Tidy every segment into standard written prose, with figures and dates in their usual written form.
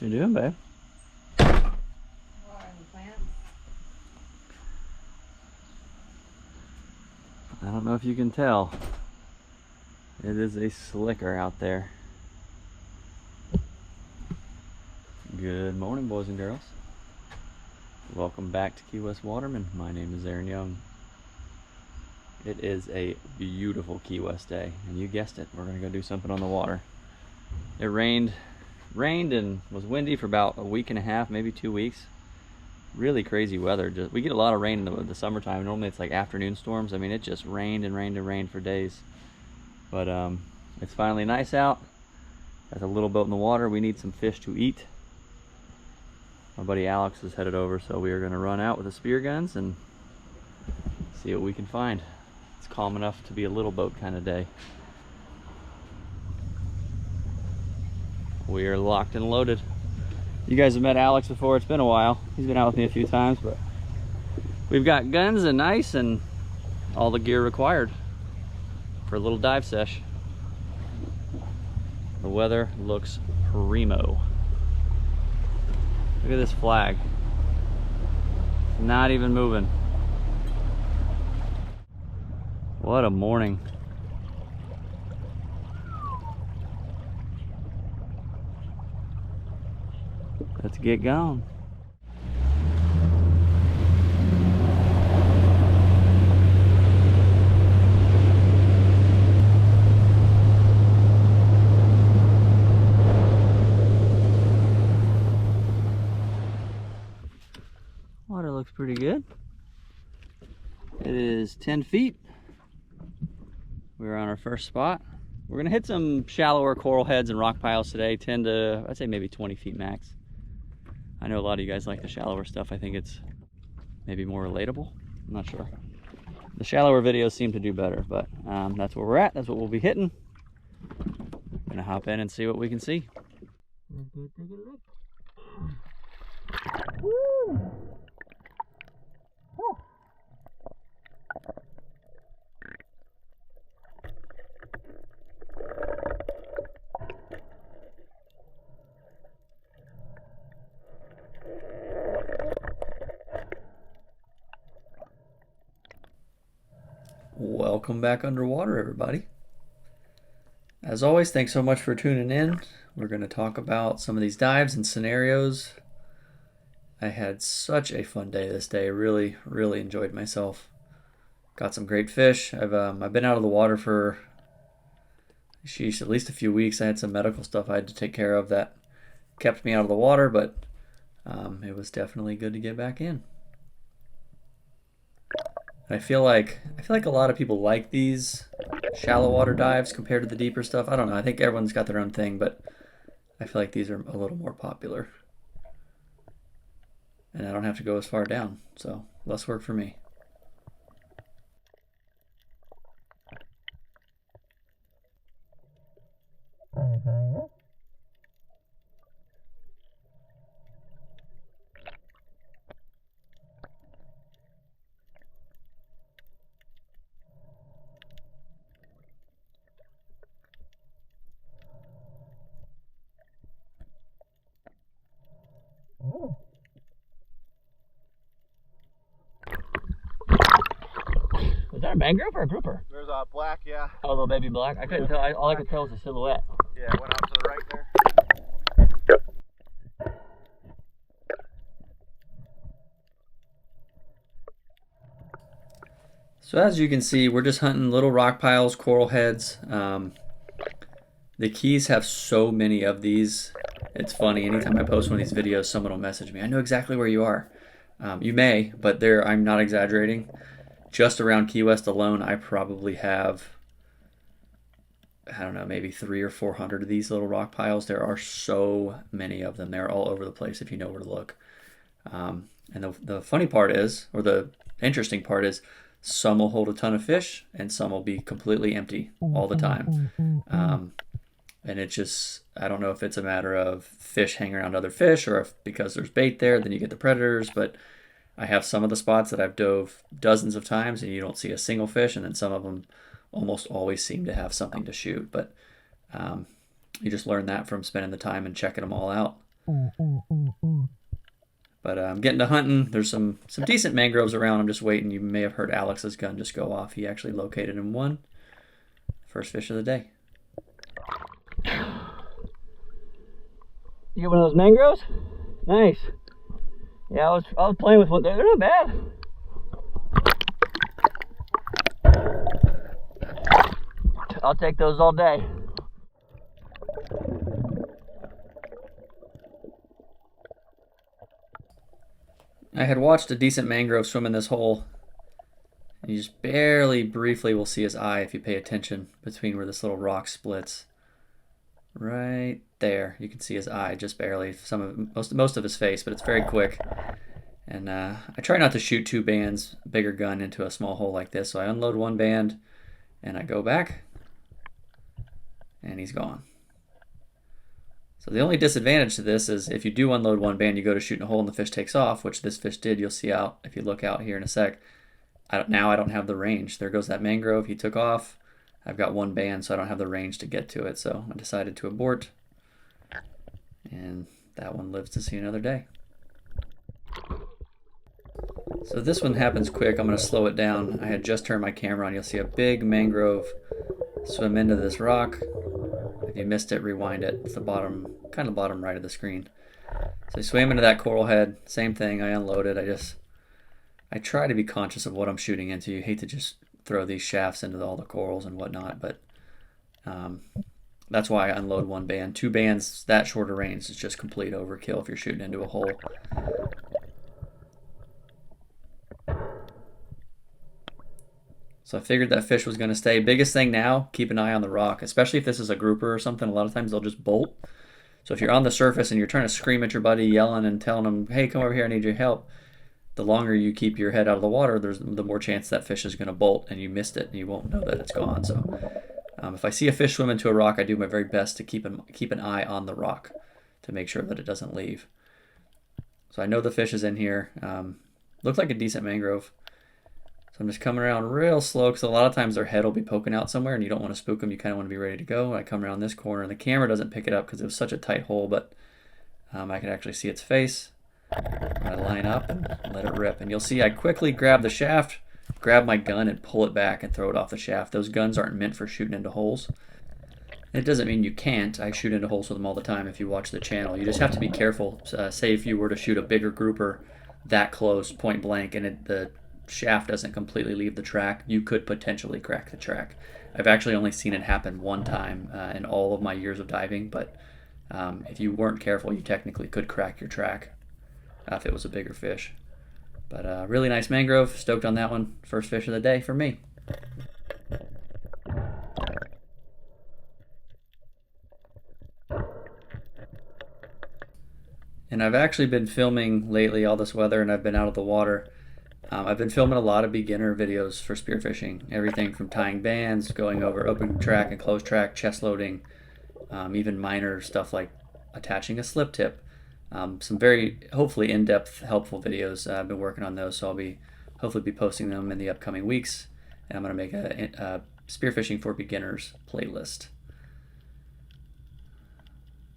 What you doing, babe? Watering the plants. I don't know if you can tell. It is a slicker out there. Good morning, boys and girls. Welcome back to Key West Waterman. My name is Aaron Young. It is a beautiful Key West day, and you guessed it, we're gonna go do something on the water. It rained and was windy for about a week and a half, maybe 2 weeks. Really crazy weather. We get a lot of rain in the summertime. Normally it's like afternoon storms. I mean, it just rained and rained and rained for days. But it's finally nice out. Got a little boat in the water. We need some fish to eat. My buddy Alex is headed over, so we are going to run out with the spear guns and see what we can find. It's calm enough to be a little boat kind of day. We are locked and loaded. You guys have met Alex before. It's been a while. He's been out with me a few times, but we've got guns and ice and all the gear required for a little dive sesh. The weather looks primo. Look at this flag. It's not even moving. What a morning. Let's get going. Water looks pretty good. It is 10 feet. We're on our first spot. We're gonna hit some shallower coral heads and rock piles today, 10 to, I'd say maybe 20 feet max. I know a lot of you guys like the shallower stuff. I think it's maybe more relatable. I'm not sure. The shallower videos seem to do better, but that's where we're at. That's what we'll be hitting. Gonna hop in and see what we can see. Woo! Welcome back underwater, everybody. As always, thanks so much for tuning in. We're going to talk about some of these dives and scenarios. I had such a fun day this day. Really enjoyed myself. Got some great fish. I've been out of the water for, sheesh, at least a few weeks. I had some medical stuff I had to take care of that kept me out of the water, but it was definitely good to get back in. I feel like a lot of people like these shallow water dives compared to the deeper stuff. I don't know. I think everyone's got their own thing, but I feel like these are a little more popular. And I don't have to go as far down, so less work for me. Was that a mangrove or a grouper? There's a black, yeah. Oh, a little baby black. I couldn't tell. All I could tell was a silhouette. Yeah, it went out to the right there. So as you can see, we're just hunting little rock piles, coral heads. The Keys have so many of these. It's funny. Anytime I post one of these videos, someone will message me. I know exactly where you are. You may, but I'm not exaggerating. Just around Key West alone, I probably have, I don't know, maybe 300 or 400 of these little rock piles. There are so many of them. They're all over the place if you know where to look. And the funny part is, or the interesting part is, some will hold a ton of fish and some will be completely empty all the time. And it just, I don't know if it's a matter of fish hanging around other fish or if because there's bait there, then you get the predators. But I have some of the spots that I've dove dozens of times and you don't see a single fish, and then some of them almost always seem to have something to shoot. But you just learn that from spending the time and checking them all out. But I'm getting to hunting. There's some decent mangroves around. I'm just waiting. You may have heard Alex's gun just go off. He actually located and won. First fish of the day. You get one of those mangroves? Nice. Yeah, I was playing with one. They're not bad. I'll take those all day. I had watched a decent mangrove swim in this hole. And you just barely, briefly will see his eye if you pay attention between where this little rock splits. Right there, you can see his eye just barely. Most of his face, but it's very quick. And I try not to shoot two bands, bigger gun, into a small hole like this. So I unload one band, and I go back, and he's gone. So the only disadvantage to this is if you do unload one band, you go to shoot in a hole and the fish takes off, which this fish did. You'll see out if you look out here in a sec. Now I don't have the range. There goes that mangrove. He took off. I've got one band, so I don't have the range to get to it. So I decided to abort. And that one lives to see another day. So this one happens quick. I'm going to slow it down. I had just turned my camera on. You'll see a big mangrove swim into this rock. If you missed it, rewind it. It's the bottom, kind of bottom right of the screen. So I swam into that coral head. Same thing. I unloaded. I try to be conscious of what I'm shooting into. You hate to just throw these shafts into all the corals and whatnot, but that's why I unload one band. Two bands that short of range is just complete overkill if you're shooting into a hole. So I figured that fish was going to stay. Biggest thing now, keep an eye on the rock, especially if this is a grouper or something. A lot of times they'll just bolt. So if you're on the surface and you're trying to scream at your buddy, yelling and telling him, hey, come over here, I need your help, the longer you keep your head out of the water, the more chance that fish is going to bolt and you missed it and you won't know that it's gone. So if I see a fish swim into a rock, I do my very best to keep an eye on the rock to make sure that it doesn't leave. So I know the fish is in here. Looked like a decent mangrove. So I'm just coming around real slow because a lot of times their head will be poking out somewhere and you don't want to spook them. You kind of want to be ready to go. I come around this corner and the camera doesn't pick it up because it was such a tight hole, but I can actually see its face. I line up and let it rip. And you'll see I quickly grab the shaft, grab my gun and pull it back and throw it off the shaft. Those guns aren't meant for shooting into holes. It doesn't mean you can't. I shoot into holes with them all the time if you watch the channel. You just have to be careful. Say if you were to shoot a bigger grouper that close, point blank, and the shaft doesn't completely leave the track, you could potentially crack the track. I've actually only seen it happen one time in all of my years of diving, but if you weren't careful, you technically could crack your track if it was a bigger fish. But really nice mangrove. Stoked on that one. First fish of the day for me. And I've actually been filming lately all this weather and I've been out of the water. I've been filming a lot of beginner videos for spearfishing. Everything from tying bands, going over open track and closed track, chest loading, even minor stuff like attaching a slip tip. Some very, hopefully, in-depth, helpful videos. I've been working on those, so I'll hopefully be posting them in the upcoming weeks. And I'm going to make a Spearfishing for Beginners playlist.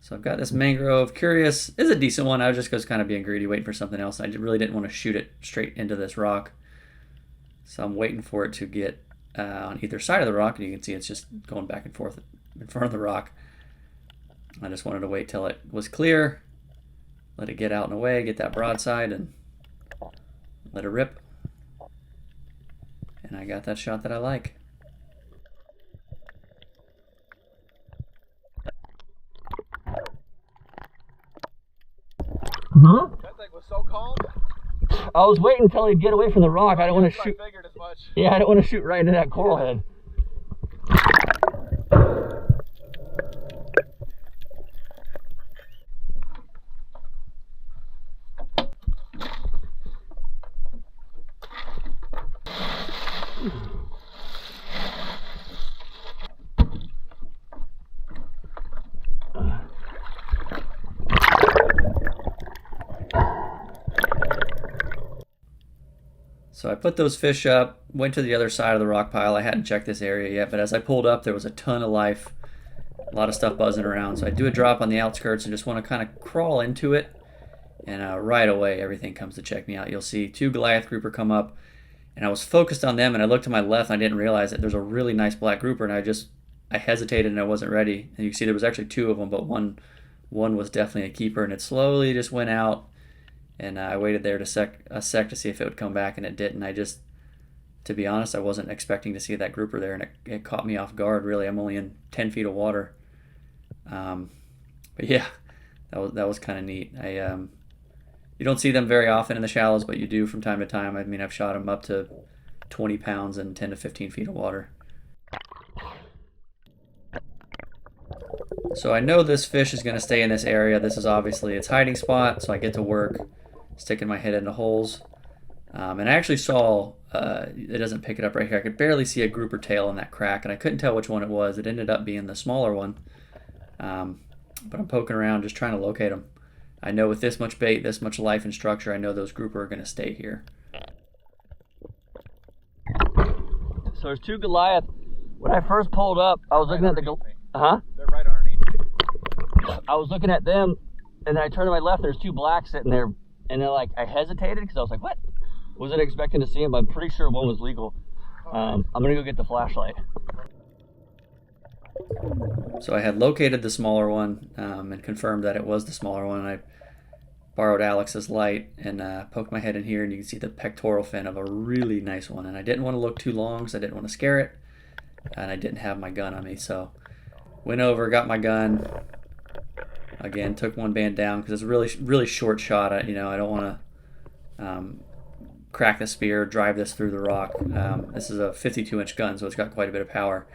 So I've got this mangrove. Curious, is a decent one. I was just kind of being greedy, waiting for something else. I really didn't want to shoot it straight into this rock. So I'm waiting for it to get on either side of the rock, and you can see it's just going back and forth in front of the rock. I just wanted to wait till it was clear, let it get out and away, get that broadside, and let it rip. And I got that shot that I like. Huh? That thing was so calm. I was waiting until he'd get away from the rock. I don't want to shoot. I figured as much. Yeah, I don't want to shoot right into that coral head. So I put those fish up, went to the other side of the rock pile. I hadn't checked this area yet, but as I pulled up, there was a ton of life a lot of stuff buzzing around. So I do a drop on the outskirts and just want to kind of crawl into it. And right away, everything comes to check me out. You'll see 2 Goliath grouper come up, and I was focused on them, and I looked to my left, and I didn't realize that there's a really nice black grouper, and I hesitated, and I wasn't ready. And you can see there was actually 2 of them, but one was definitely a keeper, and it slowly just went out. And I waited there a sec to see if it would come back, and it didn't. To be honest, I wasn't expecting to see that grouper there, and it caught me off guard, really. I'm only in 10 feet of water. But yeah, that was kind of neat. You don't see them very often in the shallows, but you do from time to time. I mean, I've shot them up to 20 pounds in 10 to 15 feet of water. So I know this fish is going to stay in this area. This is obviously its hiding spot, so I get to work sticking my head into holes. And I actually saw, it doesn't pick it up right here, I could barely see a grouper tail in that crack, and I couldn't tell which one it was. It ended up being the smaller one. But I'm poking around just trying to locate them. I know with this much bait, this much life and structure, I know those grouper are going to stay here. So there's 2 Goliath. When I first pulled up, I was looking at the They're right underneath me. I was looking at them, and then I turned to my left. There's 2 blacks sitting there, and then I hesitated because I was like, "What?" Wasn't expecting to see them, but I'm pretty sure one was legal. I'm gonna go get the flashlight. So I had located the smaller one and confirmed that it was the smaller one. I borrowed Alex's light and poked my head in here, and you can see the pectoral fin of a really nice one. And I didn't want to look too long because I didn't want to scare it, and I didn't have my gun on me. So went over, got my gun. Again, took one band down because it's a really short shot. I don't want to crack the spear, drive this through the rock. This is a 52-inch gun, so it's got quite a bit of power.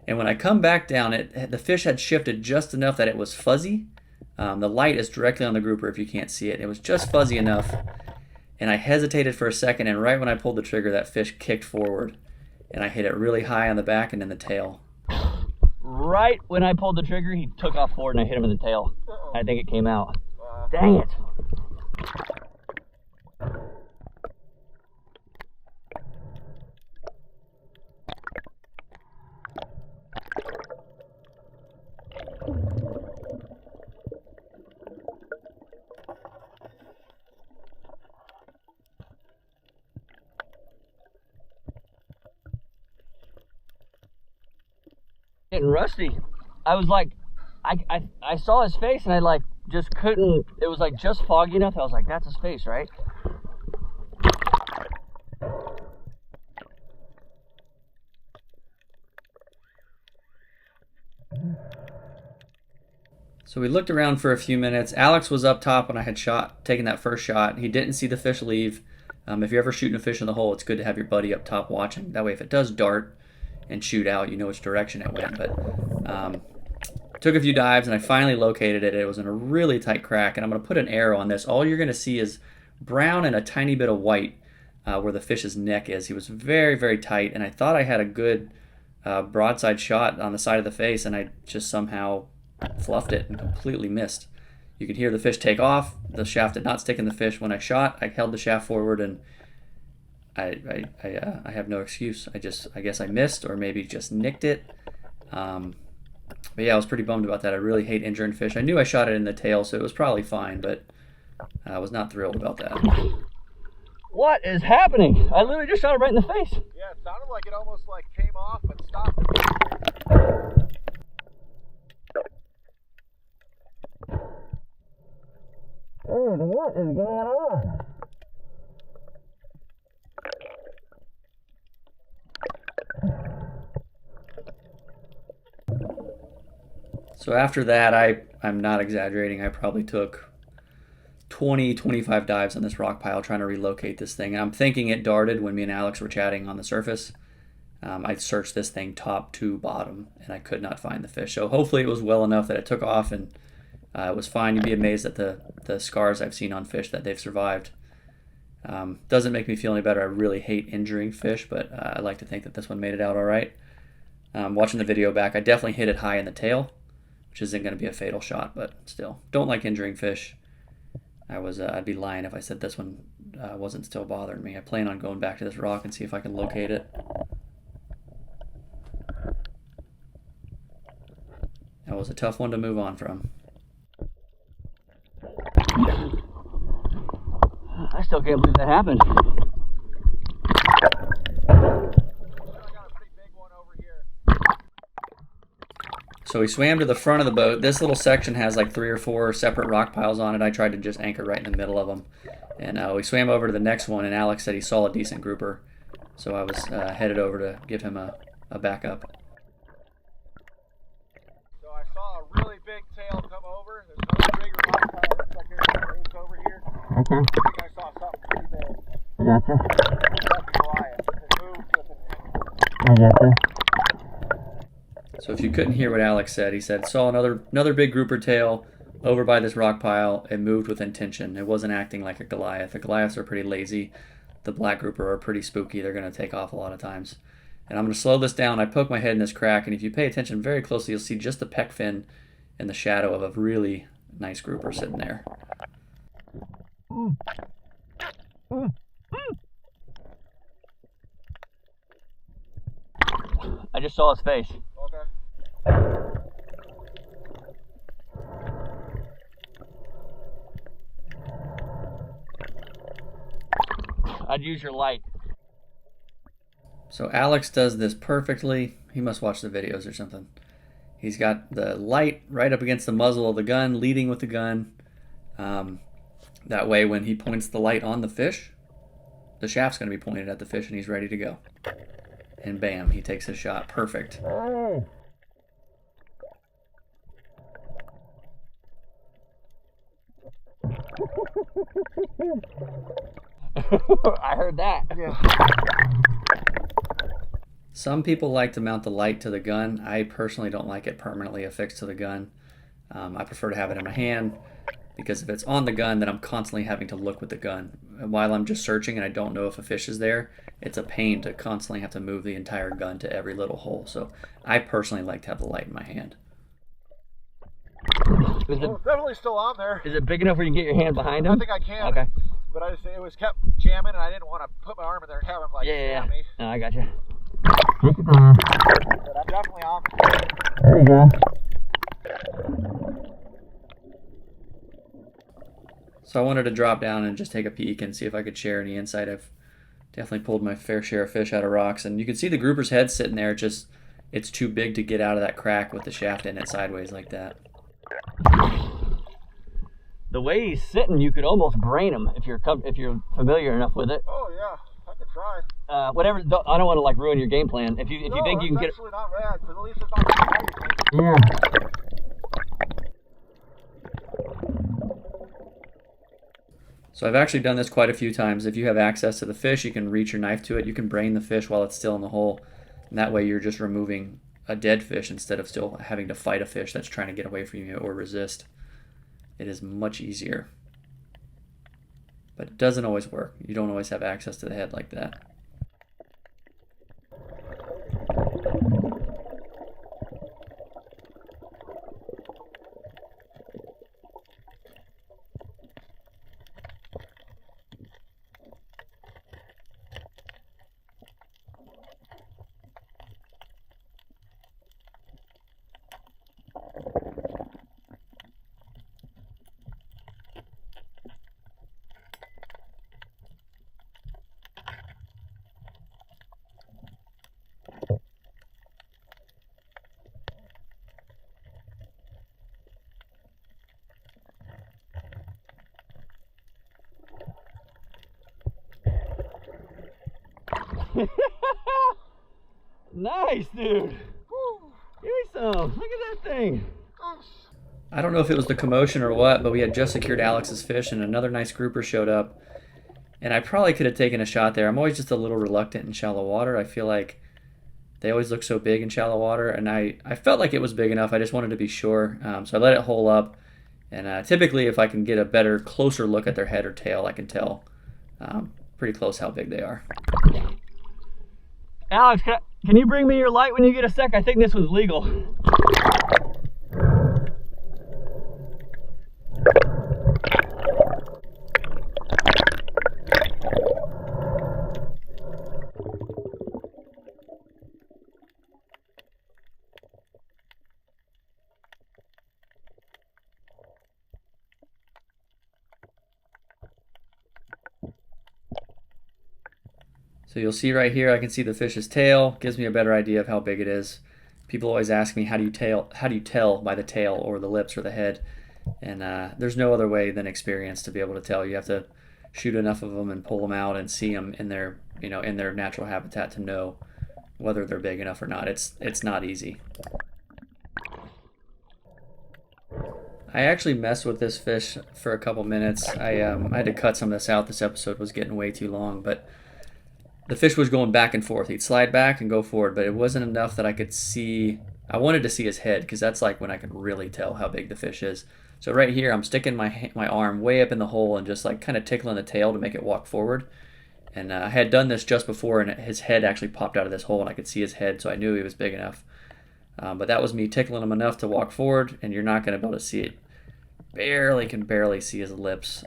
And when I come back down, the fish had shifted just enough that it was fuzzy. The light is directly on the grouper if you can't see it. It was just fuzzy enough, and I hesitated for a second, and right when I pulled the trigger, that fish kicked forward, and I hit it really high on the back and in the tail. Right when I pulled the trigger, he took off forward, and I hit him in the tail. I think it came out. Dang it. Getting rusty. I was like, I saw his face, and I just couldn't. It was just foggy enough. I was like, that's his face, right? So we looked around for a few minutes. Alex was up top when I had taken that first shot. He didn't see the fish leave. If you're ever shooting a fish in the hole, it's good to have your buddy up top watching. That way, if it does dart and shoot out, you know which direction it went. But took a few dives, and I finally located it. It was in a really tight crack, and I'm going to put an arrow on this. All you're going to see is brown and a tiny bit of white where the fish's neck is. He was very, very tight, and I thought I had a good broadside shot on the side of the face, and I just somehow fluffed it and completely missed. You could hear the fish take off. The shaft did not stick in the fish. When I shot, I held the shaft forward, and I have no excuse. I guess I missed, or maybe just nicked it. But yeah, I was pretty bummed about that. I really hate injuring fish. I knew I shot it in the tail, so it was probably fine, but I was not thrilled about that. What is happening? I literally just shot it right in the face. Yeah, it sounded like it almost came off but stopped. Dude, what is going on? So after that, I'm not exaggerating. I probably took 20, 25 dives on this rock pile trying to relocate this thing. And I'm thinking it darted when me and Alex were chatting on the surface. I searched this thing top to bottom, and I could not find the fish. So hopefully it was well enough that it took off, and it was fine. You'd be amazed at the scars I've seen on fish that they've survived. Doesn't make me feel any better. I really hate injuring fish, but I like to think that this one made it out all right. Watching the video back, I definitely hit it high in the tail, which isn't going to be a fatal shot, but still, don't like injuring fish. I'd be lying if I said this one wasn't still bothering me. I plan on going back to this rock and see if I can locate it. That was a tough one to move on from. I still can't believe that happened. So we swam to the front of the boat. This little section has like 3 or 4 separate rock piles on it. I tried to just anchor right in the middle of them. And we swam over to the next one, and Alex said he saw a decent grouper. So I was headed over to give him a backup. So I saw a really big tail come over. There's another bigger rock pile. Looks like there's some roots over here. Okay. I think I saw something pretty big. Gotcha. That's Goliath. It moved with it. I gotcha. So if you couldn't hear what Alex said, he said saw another big grouper tail over by this rock pile. It moved with intention. It wasn't acting like a Goliath. The Goliaths are pretty lazy. The black grouper are pretty spooky. They're going to take off a lot of times. And I'm going to slow this down. I poke my head in this crack, and if you pay attention very closely, you'll see just the pec fin in the shadow of a really nice grouper sitting there. I just saw his face. Okay. I'd use your light. So Alex does this perfectly. He must watch the videos or something. He's got the light right up against the muzzle of the gun, leading with the gun. That way when he points the light on the fish, the shaft's going to be pointed at the fish and he's ready to go. And bam, he takes his shot. Perfect. I heard that. Yeah. Some people like to mount the light to the gun. I personally don't like it permanently affixed to the gun. I prefer to have it in my hand because if it's on the gun, then I'm constantly having to look with the gun. And while I'm just searching and I don't know if a fish is there, it's a pain to constantly have to move the entire gun to every little hole. So I personally like to have the light in my hand. Is it, Well, it's definitely still on there. is it big enough where you can get your hand behind him? I think I can. Okay. But I just, it was kept jamming, and I didn't want to put my arm in there and have him like Yeah. stab me. No, I got you. But I'm definitely on there. There you go. So I wanted to drop down and just take a peek and see if I could share any insight. I've definitely pulled my fair share of fish out of rocks, and you can see the grouper's head sitting there. It's too big to get out of that crack with the shaft in it sideways like that. The way he's sitting, you could almost brain him if you're familiar enough with it. Oh yeah, I could try. Whatever. I don't want to like ruin your game plan. If you think you can get. It's actually not bad, because at least it's not too Yeah. So I've actually done this quite a few times. If you have access to the fish, you can reach your knife to it. You can brain the fish while it's still in the hole. And that way you're just removing a dead fish instead of still having to fight a fish that's trying to get away from you or resist. It is much easier. But it doesn't always work. You don't always have access to the head like that. Nice, dude. Give me some. Look at that thing. I don't know if it was the commotion or what, but we had just secured Alex's fish and another nice grouper showed up. And I probably could have taken a shot there. I'm always just a little reluctant in shallow water. I feel like they always look so big in shallow water, and I felt like it was big enough. I just wanted to be sure. So I let it hole up. And typically if I can get a better, closer look at their head or tail, I can tell pretty close how big they are. Alex, can you bring me your light when you get a sec? I think this one's legal. So you'll see right here, I can see the fish's tail. Gives me a better idea of how big it is. People always ask me, how do you tell by the tail or the lips or the head? And there's no other way than experience to be able to tell. You have to shoot enough of them and pull them out and see them in their, in their natural habitat to know whether they're big enough or not. It's not easy. I actually messed with this fish for a couple minutes. I had to cut some of this out. This episode was getting way too long, but the fish was going back and forth. He'd slide back and go forward, but it wasn't enough that I could see. I wanted to see his head because that's like when I could really tell how big the fish is. So right here, I'm sticking my arm way up in the hole and just like kind of tickling the tail to make it walk forward. And I had done this just before, and his head actually popped out of this hole, and I could see his head, so I knew he was big enough. But that was me tickling him enough to walk forward, and you're not going to be able to see it. Can barely see his lips.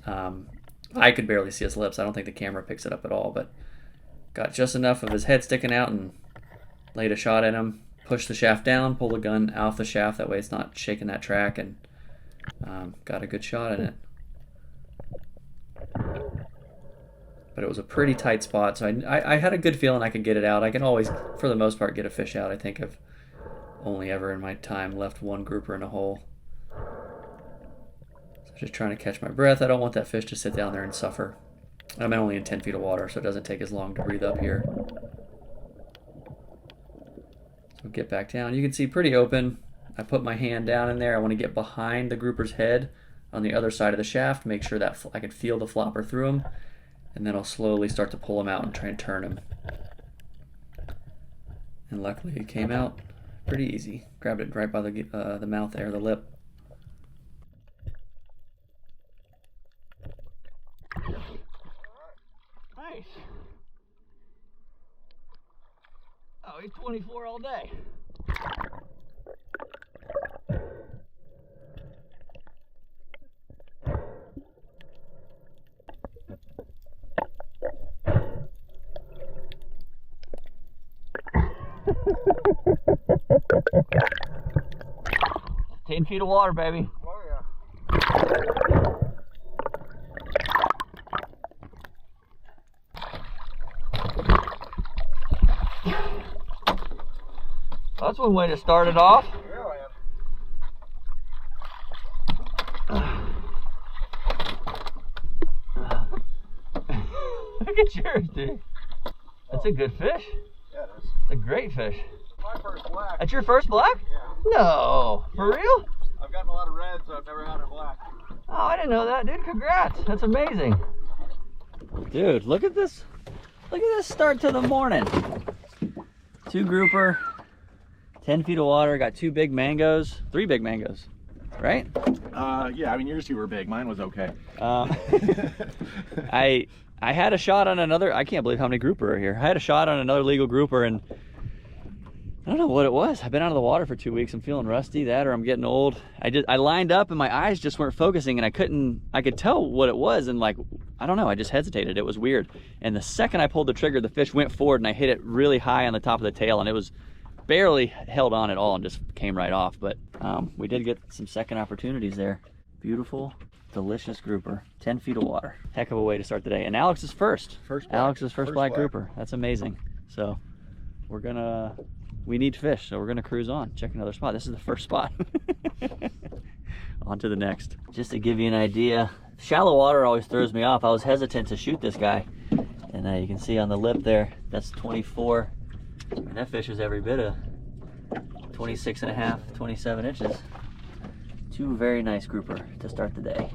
I could barely see his lips. I don't think the camera picks it up at all, but got just enough of his head sticking out and laid a shot at him. Pushed the shaft down, pulled the gun off the shaft. That way it's not shaking that track, and got a good shot in it. But it was a pretty tight spot, so I had a good feeling I could get it out. I can always, for the most part, get a fish out. I think I've only ever in my time left one grouper in a hole. So just trying to catch my breath. I don't want that fish to sit down there and suffer. I'm only in 10 feet of water, so it doesn't take as long to breathe up here. So get back down. You can see pretty open. I put my hand down in there. I want to get behind the grouper's head on the other side of the shaft, make sure that I can feel the flopper through him, and then I'll slowly start to pull him out and try and turn him. And luckily it came out pretty easy. Grabbed it right by the mouth there, the lip. Nice. Oh, he's 24 all day. Ten feet of water, baby. Oh yeah. That's one way to start it off. Look at yours, dude. That's a good fish. Yeah, it is. A great fish. My first black. That's your first black? Yeah. No, for real? I've gotten a lot of reds, so I've never had a black. Oh, I didn't know that, dude. Congrats. That's amazing. Dude, look at this. Look at this start to the morning. 2 grouper, 10 feet of water, got 2 big mangoes, 3 big mangoes, right? Yeah, I mean, yours 2 were big. Mine was okay. I had a shot on another, I can't believe how many grouper are here. I had a shot on another legal grouper, and I don't know what it was. I've been out of the water for 2 weeks. I'm feeling rusty, that or I'm getting old. I lined up and my eyes just weren't focusing, and I could tell what it was, and like, I don't know, I just hesitated. It was weird. And the second I pulled the trigger, the fish went forward and I hit it really high on the top of the tail, and it was barely held on at all and just came right off. But we did get some second opportunities there. Beautiful, delicious grouper, 10 feet of water. Heck of a way to start the day. And Alex's first. Alex's first black grouper. That's amazing. So we need fish, so we're gonna cruise on, check another spot. This is the first spot. On to the next. Just to give you an idea, shallow water always throws me off. I was hesitant to shoot this guy. And you can see on the lip there, that's 24. And that fish is every bit of 26 and a half, 27 inches. 2 very nice grouper to start the day.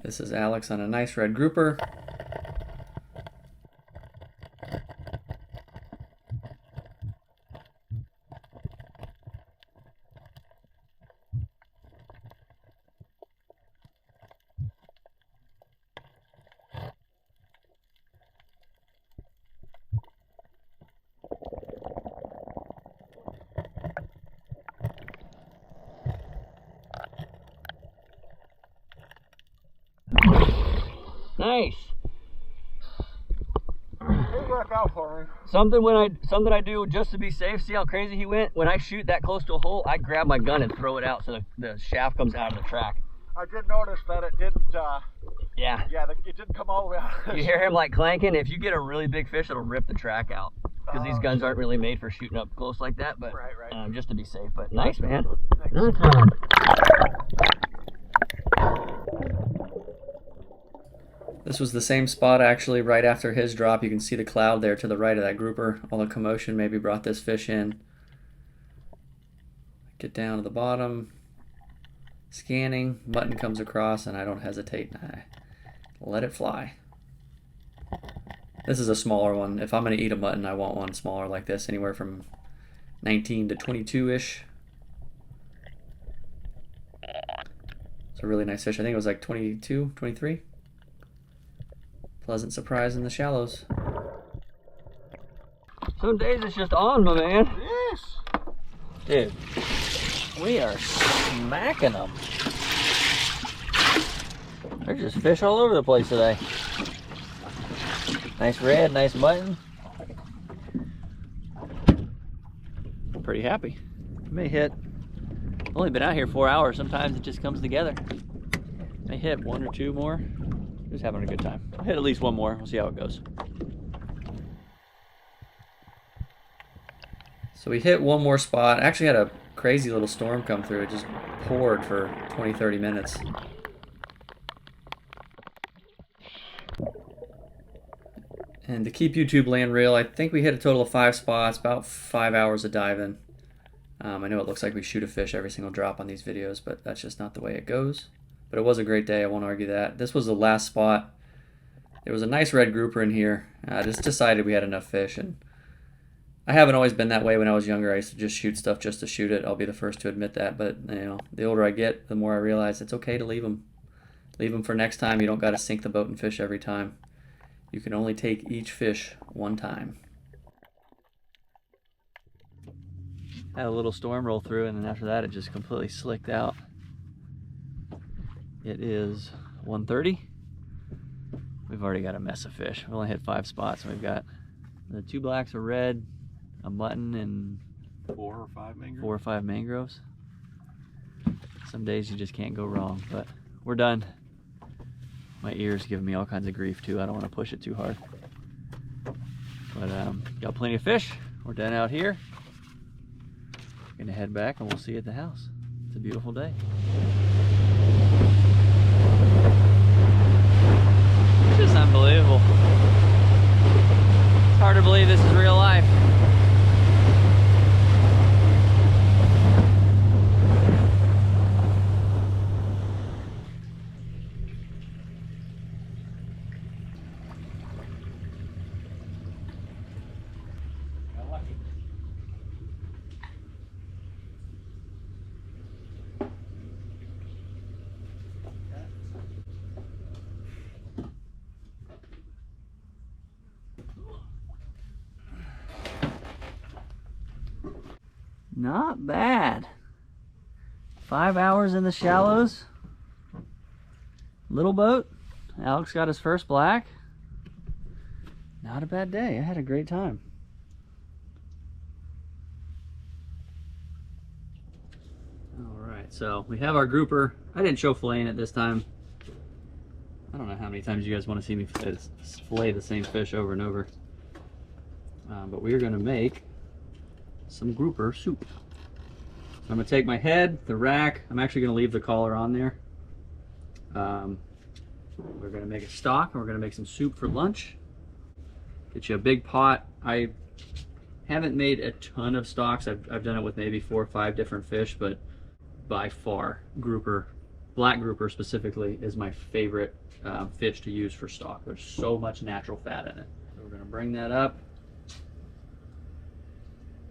This is Alex on a nice red grouper. Nice. It worked out for me. Something I do just to be safe. See how crazy he went? When I shoot that close to a hole, I grab my gun and throw it out so the shaft comes out of the track. I did notice that it didn't. Yeah. Yeah, it didn't come all the way out. You hear him like clanking. If you get a really big fish, it'll rip the track out. Because these guns aren't really made for shooting up close like that. But Right. just to be safe. But nice, man. Thanks. This was the same spot actually right after his drop. You can see the cloud there to the right of that grouper. All the commotion maybe brought this fish in. Get down to the bottom. Scanning. Mutton comes across and I don't hesitate. I let it fly. This is a smaller one. If I'm going to eat a mutton, I want one smaller like this. Anywhere from 19 to 22-ish. It's a really nice fish. I think it was like 22, 23. Pleasant surprise in the shallows. Some days it's just on, my man. Yes. Dude, we are smacking them. There's just fish all over the place today. Nice red, nice mutton. I'm pretty happy. May hit. Only been out here 4 hours. Sometimes it just comes together. May hit one or two more. Just having a good time. I'll hit at least one more. We'll see how it goes. So we hit one more spot. Actually had a crazy little storm come through. It just poured for 20-30 minutes. And to keep YouTube land real, I think we hit a total of 5 spots, about 5 hours of diving. I know it looks like we shoot a fish every single drop on these videos, but that's just not the way it goes. But it was a great day, I won't argue that. This was the last spot. There was a nice red grouper in here. I just decided we had enough fish, and I haven't always been that way. When I was younger, I used to just shoot stuff just to shoot it. I'll be the first to admit that, but you know, the older I get, the more I realize it's okay to leave them. Leave them for next time. You don't got to sink the boat and fish every time. You can only take each fish one time. Had a little storm roll through, and then after that it just completely slicked out. It is 1:30. We've already got a mess of fish. We've only hit 5 spots, and we've got the 2 blacks, a red, a mutton, and 4 or 5 mangroves. 4 or 5 mangroves. Some days you just can't go wrong, but we're done. My ear's giving me all kinds of grief too. I don't want to push it too hard. But got plenty of fish. We're done out here. Gonna head back and we'll see you at the house. It's a beautiful day. It's just unbelievable. It's hard to believe this is real life. Not bad. 5 hours in the shallows. Little boat. Alex got his first black. Not a bad day. I had a great time. All right, so we have our grouper. I didn't show filleting it this time. I don't know how many times you guys want to see me fillet the same fish over and over. But we are going to make some grouper soup. So I'm going to take my head, the rack. I'm actually going to leave the collar on there. We're going to make a stock, and we're going to make some soup for lunch. Get you a big pot. I haven't made a ton of stocks. I've done it with maybe 4 or 5 different fish, but by far grouper black grouper specifically is my favorite fish to use for stock. There's so much natural fat in it. So we're gonna bring that up.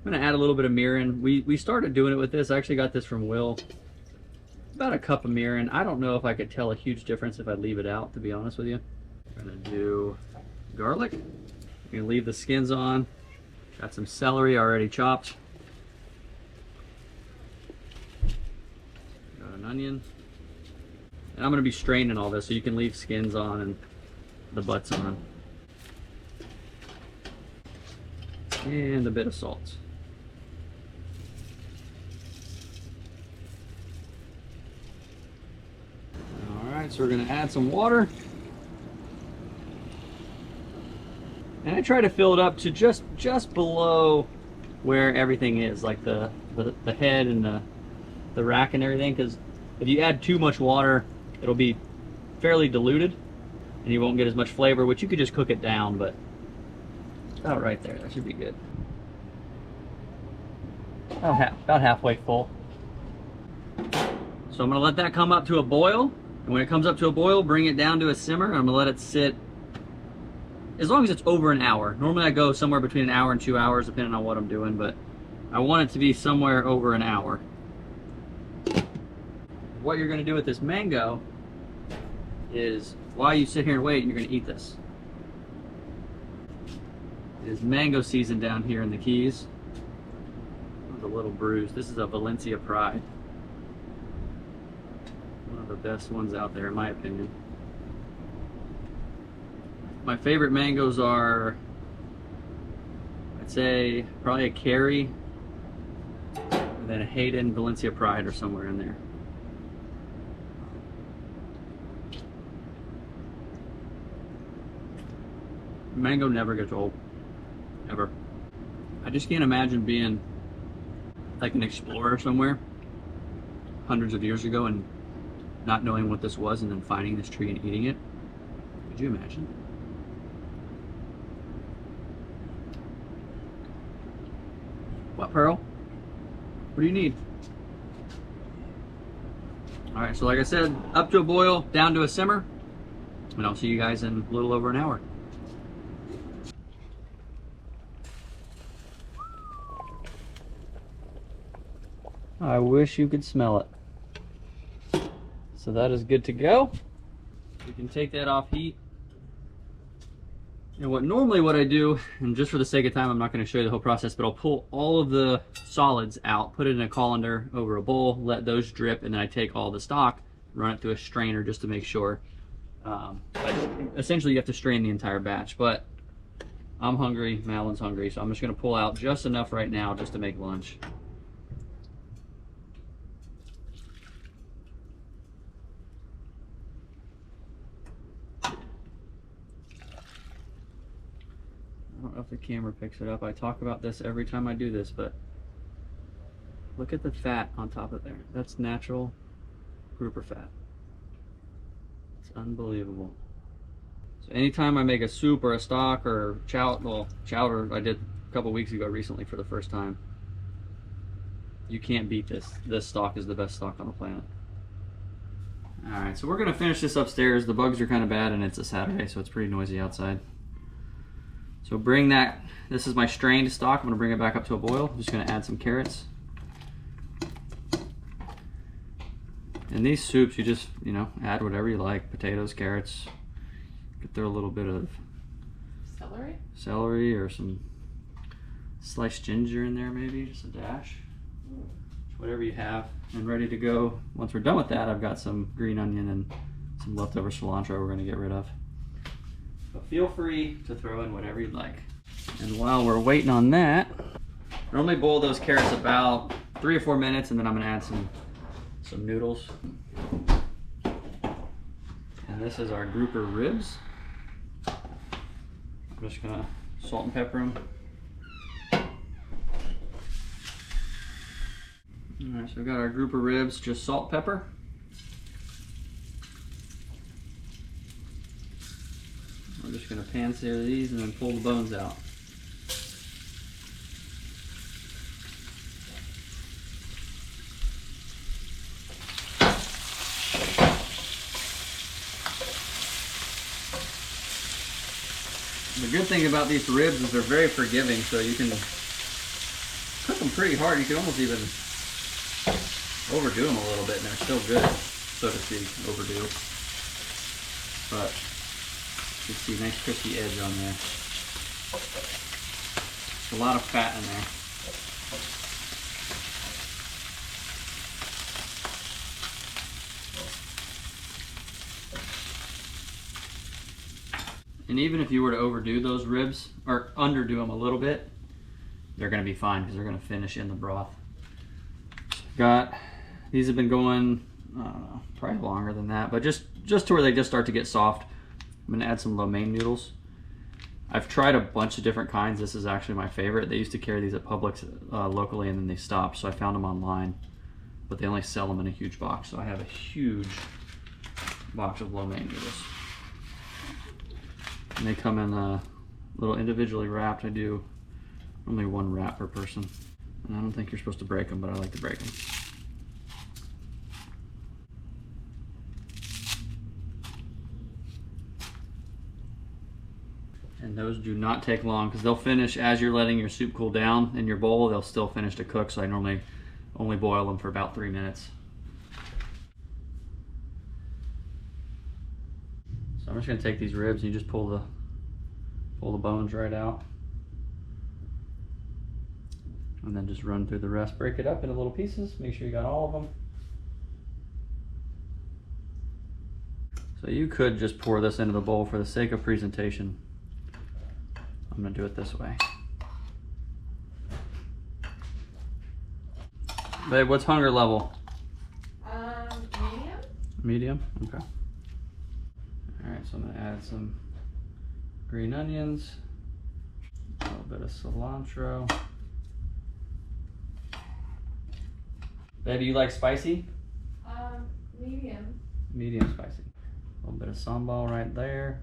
I'm gonna add a little bit of mirin. We started doing it with this. I actually got this from Will. About a cup of mirin. I don't know if I could tell a huge difference if I leave it out, to be honest with you. I'm gonna do garlic. I'm gonna leave the skins on. Got some celery already chopped. Got an onion. And I'm gonna be straining all this so you can leave skins on and the butts on. And a bit of salt. All right, so we're gonna add some water. And I try to fill it up to just below where everything is, like the head and the rack and everything, because if you add too much water, it'll be fairly diluted and you won't get as much flavor, which you could just cook it down, but about right there, that should be good. About halfway full. So I'm gonna let that come up to a boil, and when it comes up to a boil, bring it down to a simmer, and I'm gonna let it sit as long as it's over an hour. Normally I go somewhere between an hour and 2 hours, depending on what I'm doing, but I want it to be somewhere over an hour. What you're gonna do with this mango is, while you sit here and wait, you're gonna eat this. It is mango season down here in the Keys. A little bruised. This is a Valencia Pride. One of the best ones out there, in my opinion. My favorite mangoes are, I'd say, probably a Cary, and then a Hayden Valencia Pride or somewhere in there. Mango never gets old, ever. I just can't imagine being like an explorer somewhere hundreds of years ago and not knowing what this was and then finding this tree and eating it. Could you imagine? What, Pearl? What do you need? All right, so like I said, up to a boil, down to a simmer, and I'll see you guys in a little over an hour. I wish you could smell it. So that is good to go. You can take that off heat. And what I do, and just for the sake of time, I'm not going to show you the whole process, but I'll pull all of the solids out, put it in a colander over a bowl, let those drip, and then I take all the stock, run it through a strainer just to make sure. But essentially you have to strain the entire batch, but I'm hungry, Madeleine's hungry, so I'm just going to pull out just enough right now just to make lunch. I don't know if the camera picks it up. I talk about this every time I do this, but look at the fat on top of there. That's natural grouper fat. It's unbelievable. So anytime I make a soup or a stock or chowder I did a couple weeks ago recently for the first time, you can't beat this. This stock is the best stock on the planet. All right, so we're gonna finish this upstairs. The bugs are kind of bad and it's a Saturday, so it's pretty noisy outside. So bring that, this is my strained stock. I'm gonna bring it back up to a boil. I'm just gonna add some carrots. In these soups, you just, add whatever you like. Potatoes, carrots. Could throw a little bit of celery or some sliced ginger in there maybe, just a dash. Whatever you have. And ready to go. Once we're done with that, I've got some green onion and some leftover cilantro we're gonna get rid of. But feel free to throw in whatever you'd like. And while we're waiting on that, normally boil those carrots about 3 or 4 minutes, and then I'm gonna add some noodles. And this is our grouper ribs. I'm just gonna salt and pepper them. All right, so we've got our grouper ribs, just salt, pepper. We're just gonna pan sear these and then pull the bones out. The good thing about these ribs is they're very forgiving, so you can cook them pretty hard. You can almost even overdo them a little bit and they're still good, so to speak, overdo. But you see nice crispy edge on there. A lot of fat in there. And even if you were to overdo those ribs, or underdo them a little bit, they're gonna be fine because they're gonna finish in the broth. These have been going, I don't know, probably longer than that, but just to where they just start to get soft. I'm gonna add some lo mein noodles. I've tried a bunch of different kinds. This is actually my favorite. They used to carry these at Publix locally and then they stopped, so I found them online. But they only sell them in a huge box, so I have a huge box of lo mein noodles. And they come in a little individually wrapped. I do only one wrap per person. And I don't think you're supposed to break them, but I like to break them. And those do not take long because they'll finish as you're letting your soup cool down in your bowl. They'll still finish to cook, so I normally only boil them for about 3 minutes. So I'm just gonna take these ribs and you just pull the bones right out. And then just run through the rest. Break it up into little pieces. Make sure you got all of them. So you could just pour this into the bowl for the sake of presentation. I'm gonna do it this way. Babe, what's hunger level? Medium. Medium? Okay. All right, so I'm gonna add some green onions, a little bit of cilantro. Baby, you like spicy? Medium. Medium spicy. A little bit of sambal right there.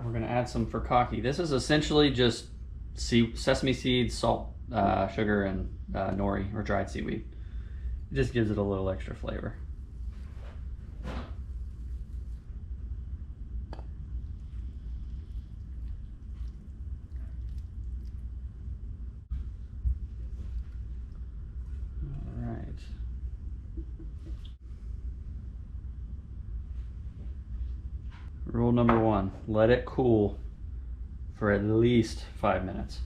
We're gonna add some furikake. This is essentially just sesame seeds, salt, sugar, and nori or dried seaweed. It just gives it a little extra flavor. All right. Rule number 1, let it cool for at least 5 minutes.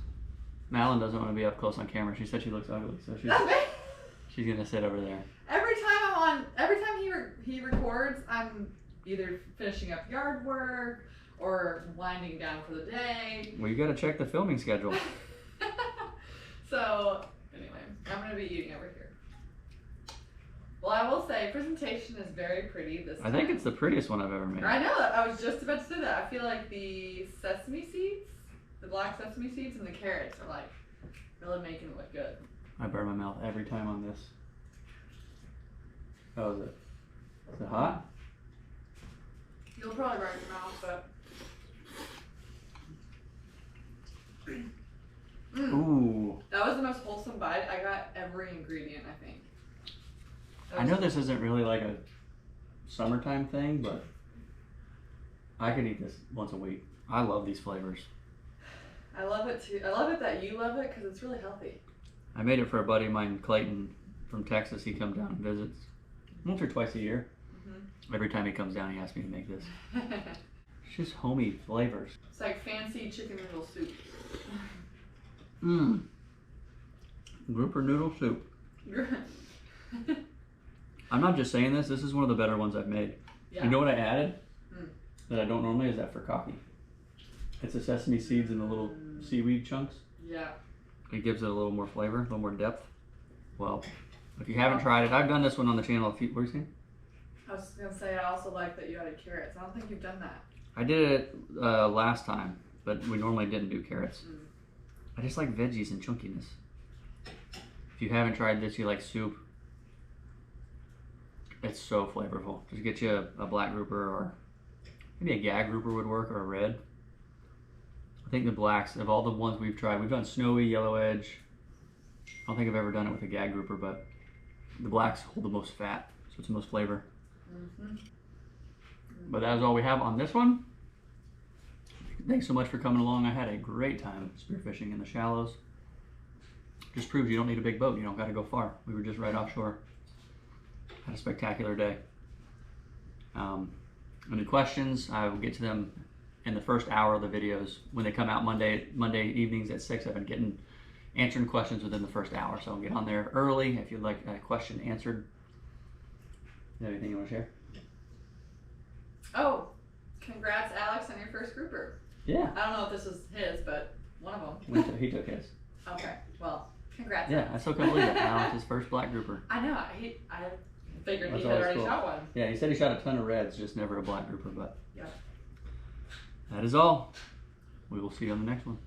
Madeline doesn't want to be up close on camera. She said she looks ugly, so she's gonna sit over there. Every time he records, I'm either finishing up yard work or winding down for the day. Well, you gotta check the filming schedule. So anyway, I'm gonna be eating over here. Well, I will say presentation is very pretty this time. I think it's the prettiest one I've ever made. I know that. I was just about to say that. I feel like the sesame seeds, the black sesame seeds, and the carrots are like really making it look good. I burn my mouth every time on this. How is it? Is it hot? You'll probably burn your mouth, but. Ooh. That was the most wholesome bite. I got every ingredient, I think. I know this isn't really like a summertime thing, but I could eat this once a week. I love these flavors. I love it too. I love it that you love it because it's really healthy. I made it for a buddy of mine, Clayton, from Texas. He comes down and visits once or twice a year. Mm-hmm. Every time he comes down, he asks me to make this. It's just homey flavors. It's like fancy chicken noodle soup. Mmm. Grouper noodle soup. I'm not just saying this. This is one of the better ones I've made. Yeah. You know what I added that I don't normally is that furikake. It's the sesame seeds and the little seaweed chunks. Yeah. It gives it a little more flavor, a little more depth. Well, if you haven't tried it, I've done this one on the channel a few. What are you saying? I was gonna say I also like that you added carrots. I don't think you've done that. I did it last time, but we normally didn't do carrots. I just like veggies and chunkiness. If you haven't tried this, you like soup. It's so flavorful. Just get you a black grouper, or maybe a gag grouper would work, or a red. I think the blacks, of all the ones we've tried, we've done snowy, yellow edge. I don't think I've ever done it with a gag grouper, but the blacks hold the most fat, so it's the most flavor. But that is all we have on this one. thanks so much for coming along. I had a great time spearfishing in the shallows. Just proves you don't need a big boat. You don't got to go far. We were just right offshore. Had a spectacular day. Any questions? I will get to them in the first hour of the videos. When they come out Monday evenings at 6, I've been answering questions within the first hour. So I'll get on there early if you'd like a question answered. You have anything you want to share? Oh, congrats, Alex, on your first grouper. Yeah. I don't know if this is his, but one of them. He took his. Okay, well, congrats. Yeah, I still can't believe it. Alex's first black grouper. I know. I figured That's he had always already cool. shot one. Yeah, he said he shot a ton of reds, just never a black grouper. But Yep. that is all. We will see you on the next one.